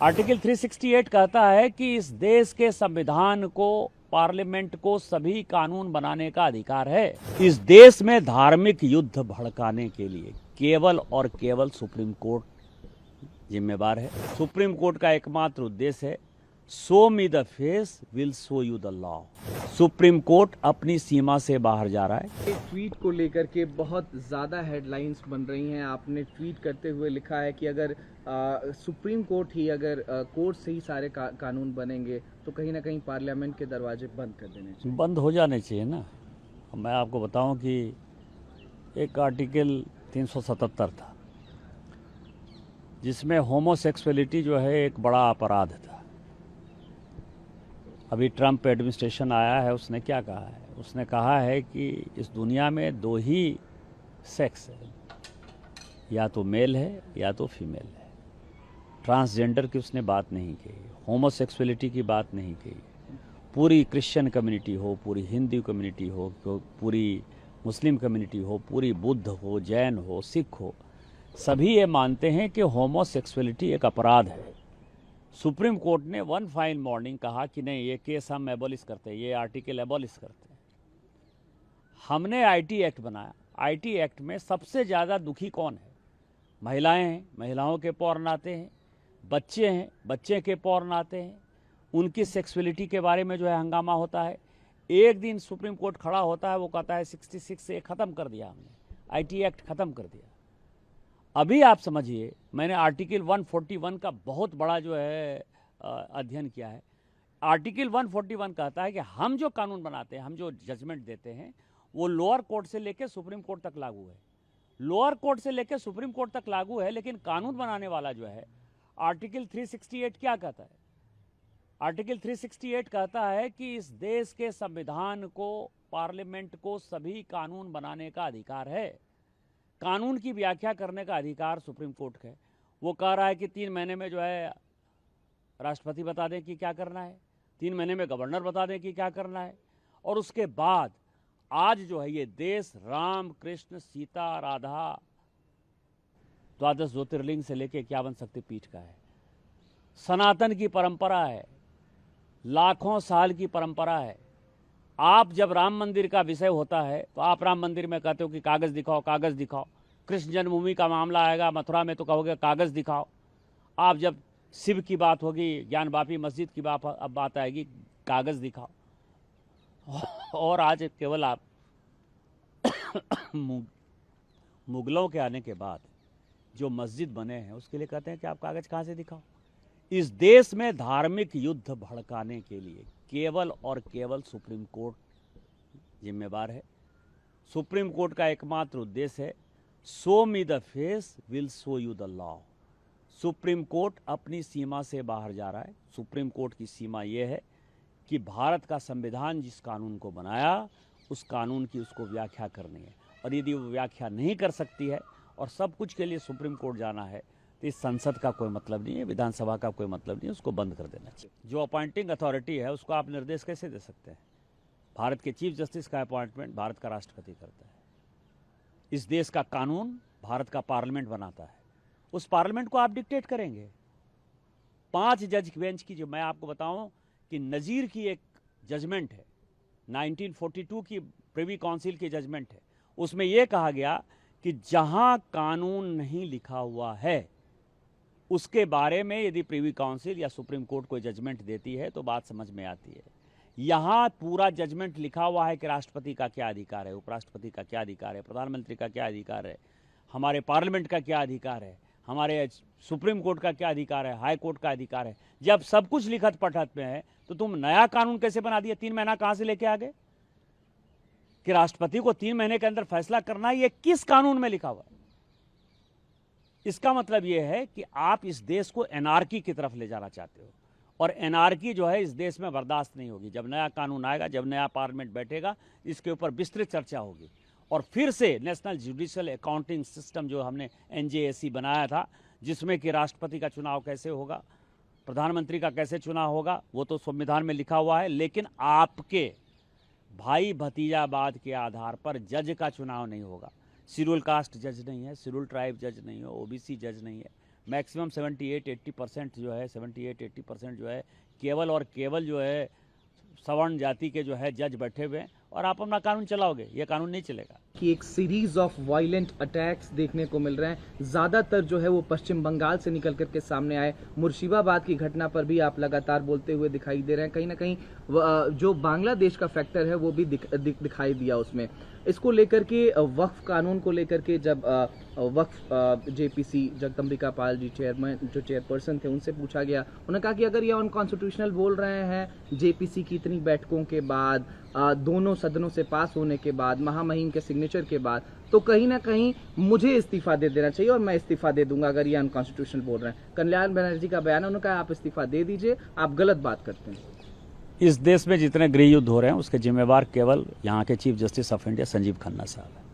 Article 368 कहता है कि इस देश के संविधान को, पार्लियामेंट को सभी कानून बनाने का अधिकार है। इस देश में धार्मिक युद्ध भड़काने के लिए केवल और केवल सुप्रीम कोर्ट जिम्मेवार है। सुप्रीम कोर्ट का एकमात्र उद्देश्य है show me the face will show you the law. Supreme court अपनी सीमा से बाहर जा रहा है। ट्वीट को लेकर के बहुत ज़्यादा हेडलाइंस बन रही हैं। आपने ट्वीट करते हुए लिखा है कि अगर सुप्रीम कोर्ट ही अगर कोर्ट से ही सारे कानून बनेंगे तो कहीं ना कहीं पार्लियामेंट के दरवाजे बंद कर देने चाहिए। बंद हो जाने चाहिए ना। मैं आपको बताऊं कि एक आर्टिकल 377 था जिसमें होमोसेक्सुअलिटी जो है एक बड़ा अपराध था। अभी ट्रंप एडमिनिस्ट्रेशन आया है, उसने क्या कहा है? उसने कहा है कि इस दुनिया में दो ही सेक्स है, या तो मेल है या तो फीमेल है। ट्रांसजेंडर की उसने बात नहीं कही, होमोसेक्सुअलिटी की बात नहीं कही। पूरी क्रिश्चियन कम्युनिटी हो, पूरी हिंदू कम्युनिटी हो, पूरी मुस्लिम कम्युनिटी हो, पूरी बुद्ध हो, जैन हो, सिख हो, सभी ये मानते हैं कि होमोसेक्सुअलिटी एक अपराध है। सुप्रीम कोर्ट ने वन फाइन मॉर्निंग कहा कि नहीं, ये केस हम एबॉलिश करते हैं, ये आर्टिकल एबॉलिश करते हैं। हमने आईटी एक्ट बनाया। आईटी एक्ट में सबसे ज़्यादा दुखी कौन है? महिलाएं हैं, महिलाओं के पौर्ण आते हैं, बच्चे हैं, बच्चे के पौर्ण आते हैं, उनकी सेक्सुअलिटी के बारे में जो है हंगामा होता है। एक दिन सुप्रीम कोर्ट खड़ा होता है, वो कहता है 66 से ख़त्म कर दिया हमने, आईटी एक्ट ख़त्म कर दिया। अभी आप समझिए, मैंने आर्टिकल 141 का बहुत बड़ा जो है अध्ययन किया है। आर्टिकल 141 कहता है कि हम जो कानून बनाते हैं, हम जो जजमेंट देते हैं, वो लोअर कोर्ट से लेकर सुप्रीम कोर्ट तक लागू है। लोअर कोर्ट से लेकर सुप्रीम कोर्ट तक लागू है, लेकिन कानून बनाने वाला जो है आर्टिकल 368 क्या कहता है? आर्टिकल 368 कहता है कि इस देश के संविधान को, पार्लियामेंट को सभी कानून बनाने का अधिकार है। कानून की व्याख्या करने का अधिकार सुप्रीम कोर्ट का है। वो कह रहा है कि 3 महीने में जो है राष्ट्रपति बता दें कि क्या करना है, 3 महीने में गवर्नर बता दें कि क्या करना है। और उसके बाद आज जो है ये देश राम, कृष्ण, सीता, राधा, द्वादश ज्योतिर्लिंग से लेकर 51 शक्तिपीठ का है। सनातन की परंपरा है, लाखों साल की परंपरा है। आप जब राम मंदिर का विषय होता है तो आप राम मंदिर में कहते हो कि कागज़ दिखाओ, कागज़ दिखाओ। कृष्ण जन्मभूमि का मामला आएगा मथुरा में तो कहोगे कागज़ दिखाओ। आप जब शिव की बात होगी, ज्ञान वापी मस्जिद की बात आएगी, कागज़ दिखाओ। और आज केवल आप मुगलों के आने के बाद जो मस्जिद बने हैं उसके लिए कहते हैं कि आप कागज़ कहाँ से दिखाओ। इस देश में धार्मिक युद्ध भड़काने के लिए केवल और केवल सुप्रीम कोर्ट जिम्मेवार है। सुप्रीम कोर्ट का एकमात्र उद्देश्य है show me the face will show you the law. Supreme court अपनी सीमा से बाहर जा रहा है। सुप्रीम कोर्ट की सीमा यह है कि भारत का संविधान जिस कानून को बनाया उस कानून की उसको व्याख्या करनी है, और यदि वो व्याख्या नहीं कर सकती है और सब कुछ के लिए सुप्रीम कोर्ट जाना है तो इस संसद का कोई मतलब नहीं है, विधानसभा का कोई मतलब नहीं है, उसको बंद कर देना चाहिए। जो अपॉइंटिंग अथॉरिटी है उसको आप निर्देश कैसे दे सकते हैं? भारत के चीफ जस्टिस का अपॉइंटमेंट भारत का राष्ट्रपति करता है। इस देश का कानून भारत का पार्लियामेंट बनाता है। उस पार्लियामेंट को आप डिक्टेट करेंगे? 5 जज बेंच की, जो मैं आपको बताऊं कि नज़ीर की एक जजमेंट है, 1942 की प्रिवी काउंसिल की जजमेंट है। उसमें यह कहा गया कि जहां कानून नहीं लिखा हुआ है उसके बारे में यदि प्रिवी काउंसिल या सुप्रीम कोर्ट कोई जजमेंट देती है तो बात समझ में आती है। यहाँ पूरा जजमेंट लिखा हुआ है कि राष्ट्रपति का क्या अधिकार है, उपराष्ट्रपति का क्या अधिकार है, प्रधानमंत्री का क्या अधिकार है, हमारे पार्लियामेंट का क्या अधिकार है, हमारे सुप्रीम कोर्ट का क्या अधिकार है, हाई कोर्ट का अधिकार है। जब सब कुछ लिखत पढ़त में है तो तुम नया कानून कैसे बना दिया? 3 महीना कहाँ से लेके आ गए कि राष्ट्रपति को 3 महीने के अंदर फैसला करना है? ये किस कानून में लिखा हुआ है? इसका मतलब यह है कि आप इस देश को एनार्की की तरफ ले जाना चाहते हो, और एनार्की जो है इस देश में बर्दाश्त नहीं होगी। जब नया कानून आएगा, जब नया पार्लियामेंट बैठेगा, इसके ऊपर विस्तृत चर्चा होगी, और फिर से नेशनल जुडिशियल अकाउंटिंग सिस्टम जो हमने NJAC बनाया था, जिसमें कि राष्ट्रपति का चुनाव कैसे होगा, प्रधानमंत्री का कैसे चुनाव होगा, वो तो संविधान में लिखा हुआ है। लेकिन आपके भाई भतीजावाद के आधार पर जज का चुनाव नहीं होगा। शेड्यूल कास्ट जज नहीं है, शेड्यूल ट्राइब जज नहीं है, OBC जज नहीं है, मैक्सिमम 78-80% जो है 78-80% जो है केवल और केवल जो है सवर्ण जाति के जो है जज बैठे हुए हैं और आप अपना कानून चलाओगे, ये कानून नहीं चलेगा। कि एक सीरीज ऑफ वायलेंट अटैक्स देखने को मिल रहे हैं, ज़्यादातर जो है वो पश्चिम बंगाल से निकल करके सामने आए। मुर्शिदाबाद की घटना पर भी आप लगातार बोलते हुए दिखाई दे रहे हैं। कहीं ना कहीं जो बांग्लादेश का फैक्टर है वो भी दिखाई दिया उसमें। इसको लेकर के वक्फ कानून को लेकर के जब वक्फ जेपीसी जगदम्बिका पाल जी चेयरपर्सन थे, उनसे पूछा गया, उन्होंने कहा कि अगर ये अनकॉन्स्टिट्यूशनल बोल रहे हैं जेपीसी की इतनी बैठकों के बाद, दोनों सदनों से पास होने के बाद, महामहिम के सिग्नेचर के बाद, तो कहीं ना कहीं मुझे इस्तीफा दे देना चाहिए और मैं इस्तीफा दे दूंगा अगर ये अनकॉन्स्टिट्यूशनल बोल रहे हैं। कल्याण बनर्जी का बयान है, उन्होंने कहा आप इस्तीफा दे दीजिए, आप गलत बात करते हैं। इस देश में जितने गृह युद्ध हो रहे हैं उसके जिम्मेवार केवल यहाँ के chief justice of India Sanjeev Khanna साहब हैं।